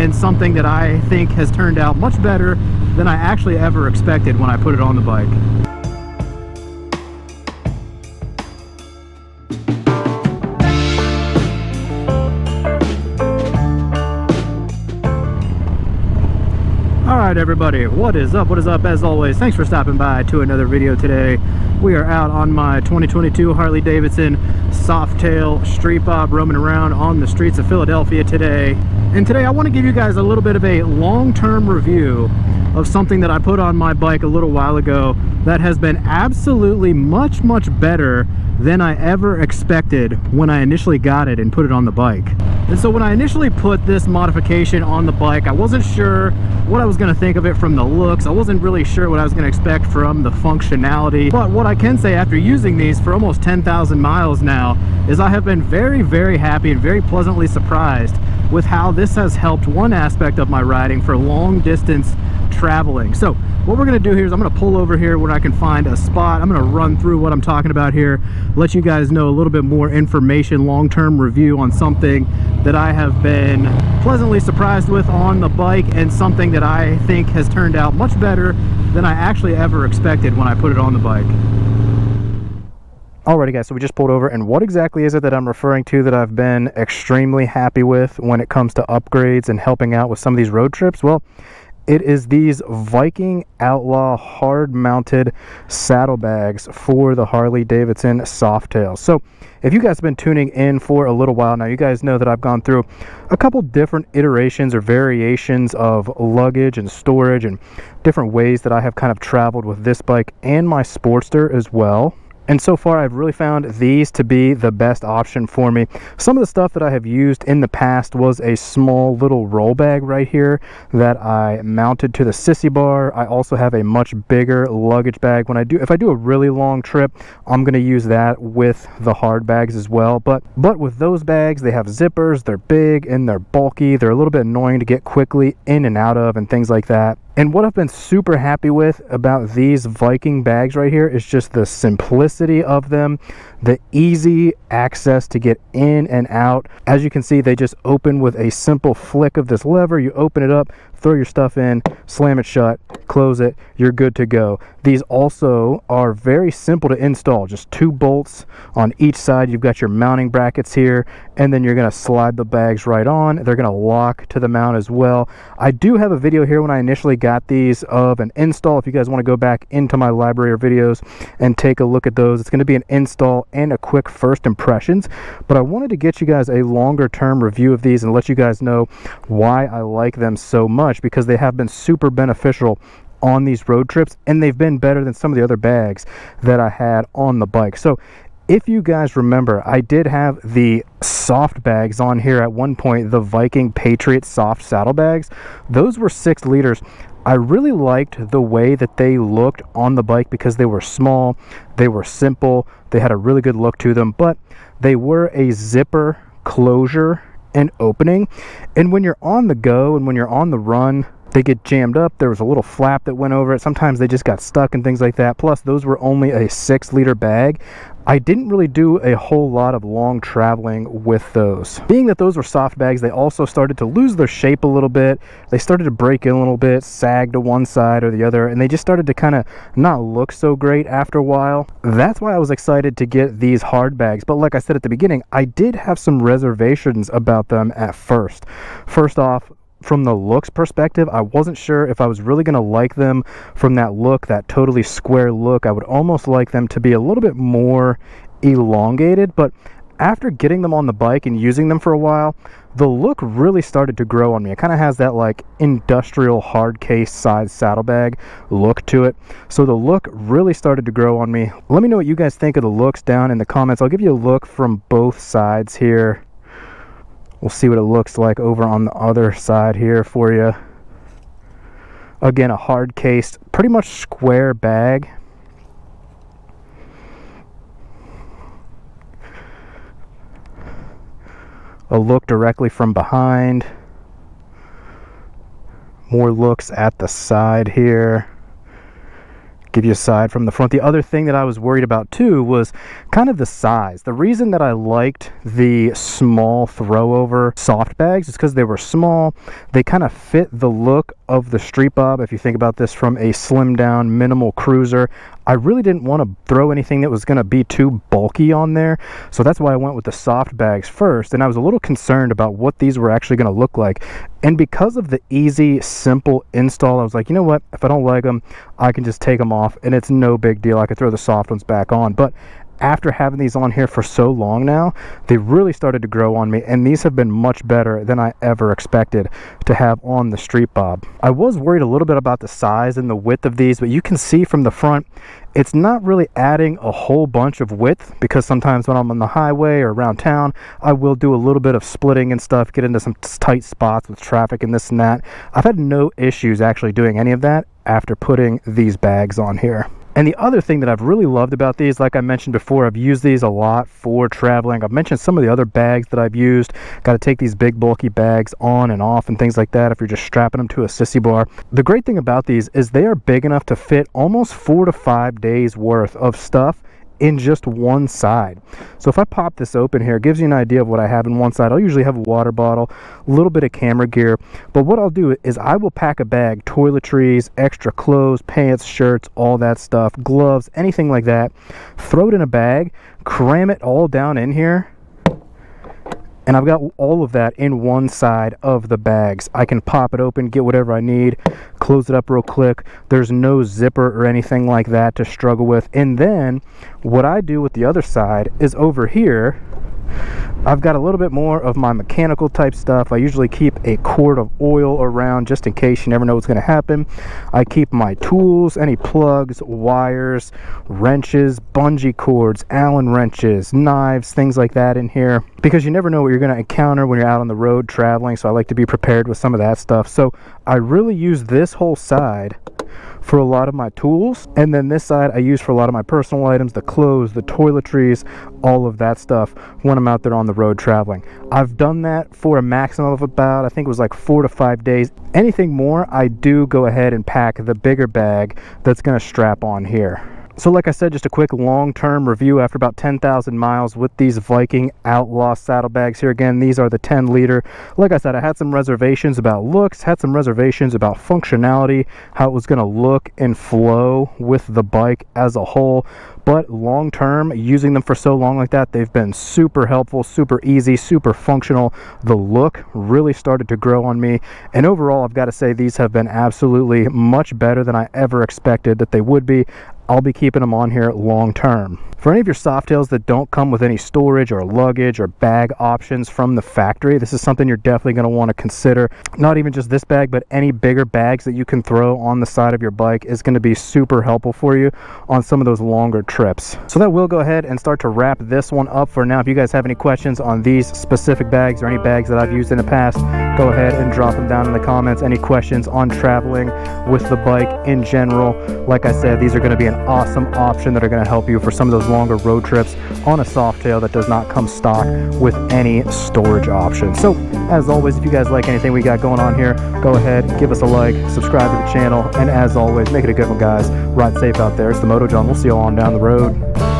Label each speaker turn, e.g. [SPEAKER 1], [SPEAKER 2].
[SPEAKER 1] and something that I think has turned out much better than I actually ever expected when I put it on the bike. Alright everybody, what is up? What is up? As always, thanks for stopping by to another video today. We are out on my 2022 Harley Davidson Softail street bob, roaming around on the streets of Philadelphia today. And today I want to give you guys a little bit of a long-term review of something that I put on my bike a little while ago that has been absolutely much better than I ever expected when I initially got it and put it on the bike. And so when I initially put this modification on the bike, I wasn't sure what I was going to think of it from the looks. I wasn't really sure what I was going to expect from the functionality. But what I can say after using these for almost 10,000 miles now is I have been very happy and very pleasantly surprised with how this has helped one aspect of my riding for long distance traveling. So what we're going to do here is I'm going to pull over here where I can find a spot. I'm going to run through what I'm talking about here, let you guys know a little bit more information, long-term review on something that I have been pleasantly surprised with on the bike, and something that I think has turned out much better than I actually ever expected when I put it on the bike. Alrighty guys, so we just pulled over, and what exactly is it that I'm referring to that I've been extremely happy with when it comes to upgrades and helping out with some of these road trips? Well, it is these Viking Outlaw hard-mounted saddlebags for the Harley Davidson Softail. So if you guys have been tuning in for a little while now, you guys know that I've gone through a couple different iterations or variations of luggage and storage and different ways that I have kind of traveled with this bike and my Sportster as well. And so far, I've really found these to be the best option for me. Some of the stuff that I have used in the past was a small little roll bag right here that I mounted to the sissy bar. I also have a much bigger luggage bag. If I do a really long trip, I'm going to use that with the hard bags as well. But with those bags, they have zippers, they're big and they're bulky. They're a little bit annoying to get quickly in and out of and things like that. And what I've been super happy with about these Viking bags right here is just the simplicity of them, the easy access to get in and out. As you can see, they just open with a simple flick of this lever. You open it up, throw your stuff in, slam it shut, close it, you're good to go. These also are very simple to install, just 2 bolts on each side. You've got your mounting brackets here, and then you're going to slide the bags right on. They're going to lock to the mount as well. I do have a video here when I initially got these of an install. If you guys want to go back into my library of videos and take a look at those, it's going to be an install and a quick first impressions. But I wanted to get you guys a longer term review of these and let you guys know why I like them so much, because they have been super beneficial on these road trips, and they've been better than some of the other bags that I had on the bike. So if you guys remember, I did have the soft bags on here at one point, the Viking Patriot soft saddlebags. Those were 6 liters. I really liked the way that they looked on the bike because they were small, they were simple, they had a really good look to them, but they were a zipper closure and opening. And when you're on the go and when you're on the run, they get jammed up. There was a little flap that went over it. Sometimes they just got stuck and things like that. Plus, those were only a 6-liter bag. I didn't really do a whole lot of long traveling with those. Being that those were soft bags, they also started to lose their shape a little bit. They started to break in a little bit, sag to one side or the other, and they just started to kind of not look so great after a while. That's why I was excited to get these hard bags. But like I said at the beginning, I did have some reservations about them at first. First off, from the looks perspective, I wasn't sure if I was really going to like them from that look, that totally square look. I would almost like them to be a little bit more elongated, but after getting them on the bike and using them for a while, the look really started to grow on me. It kind of has that like industrial hard case size saddlebag look to it. So the look really started to grow on me. Let me know what you guys think of the looks down in the comments. I'll give you a look from both sides here. We'll see what it looks like over on the other side here for you. Again, a hard cased, pretty much square bag. A look directly from behind. More looks at the side here. give you a side from the front. The other thing that I was worried about too was kind of the size. The reason that I liked the small throwover soft bags is because they were small. They kind of fit the look of the Street Bob. If you think about this from a slim down minimal cruiser, I really didn't want to throw anything that was going to be too bulky on there, so that's why I went with the soft bags first. And I was a little concerned about what these were actually going to look like, and because of the easy simple install, I was like, you know what, if I don't like them, I can just take them off and it's no big deal. I could throw the soft ones back on. But after having these on here for so long now, they really started to grow on me, and these have been much better than I ever expected to have on the Street Bob. I was worried a little bit about the size and the width of these, but you can see from the front it's not really adding a whole bunch of width, because sometimes when I'm on the highway or around town, I will do a little bit of splitting and stuff, get into some tight spots with traffic and this and that. I've had no issues actually doing any of that after putting these bags on here. And the other thing that I've really loved about these, like I mentioned before, I've used these a lot for traveling. I've mentioned some of the other bags that I've used. Got to take these big bulky bags on and off and things like that if you're just strapping them to a sissy bar. The great thing about these is they are big enough to fit almost 4 to 5 days worth of stuff in just one side. So if I pop this open here, it gives you an idea of what I have in one side. I'll usually have a water bottle, a little bit of camera gear, but what I'll do is I will pack a bag, toiletries, extra clothes, pants, shirts, all that stuff, gloves, anything like that, throw it in a bag, cram it all down in here, and I've got all of that in one side of the bags. I can pop it open, get whatever I need, close it up real quick. There's no zipper or anything like that to struggle with. And then what I do with the other side is over here, I've got a little bit more of my mechanical type stuff. I usually keep a quart of oil around just in case, you never know what's going to happen. I keep my tools, any plugs, wires, wrenches, bungee cords, Allen wrenches, knives, things like that in here, because you never know what you're going to encounter when you're out on the road traveling, so I like to be prepared with some of that stuff. So I really use this whole side for a lot of my tools, and then this side I use for a lot of my personal items, the clothes, the toiletries, all of that stuff when I'm out there on the road traveling. I've done that for a maximum of about, I think it was like 4 to 5 days. Anything more, I do go ahead and pack the bigger bag that's going to strap on here. So like I said, just a quick long-term review after about 10,000 miles with these Viking Outlaw saddlebags here. Again, these are the 10-liter. Like I said, I had some reservations about looks, had some reservations about functionality, how it was going to look and flow with the bike as a whole. But long-term, using them for so long like that, they've been super helpful, super easy, super functional. The look really started to grow on me. And overall, I've got to say, these have been absolutely much better than I ever expected that they would be. I'll be keeping them on here long term. For any of your Softails that don't come with any storage or luggage or bag options from the factory, this is something you're definitely going to want to consider. Not even just this bag, but any bigger bags that you can throw on the side of your bike is going to be super helpful for you on some of those longer trips. So that will go ahead and start to wrap this one up for now. If you guys have any questions on these specific bags or any bags that I've used in the past, go ahead and drop them down in the comments. Any questions on traveling with the bike in general, like I said, these are going to be an awesome option that are going to help you for some of those longer road trips on a Softail that does not come stock with any storage options. So as always, if you guys like anything we got going on here, go ahead, give us a like, subscribe to the channel, and as always, make it a good one, guys. Ride safe out there. It's the Moto John. We'll see you all on down the road.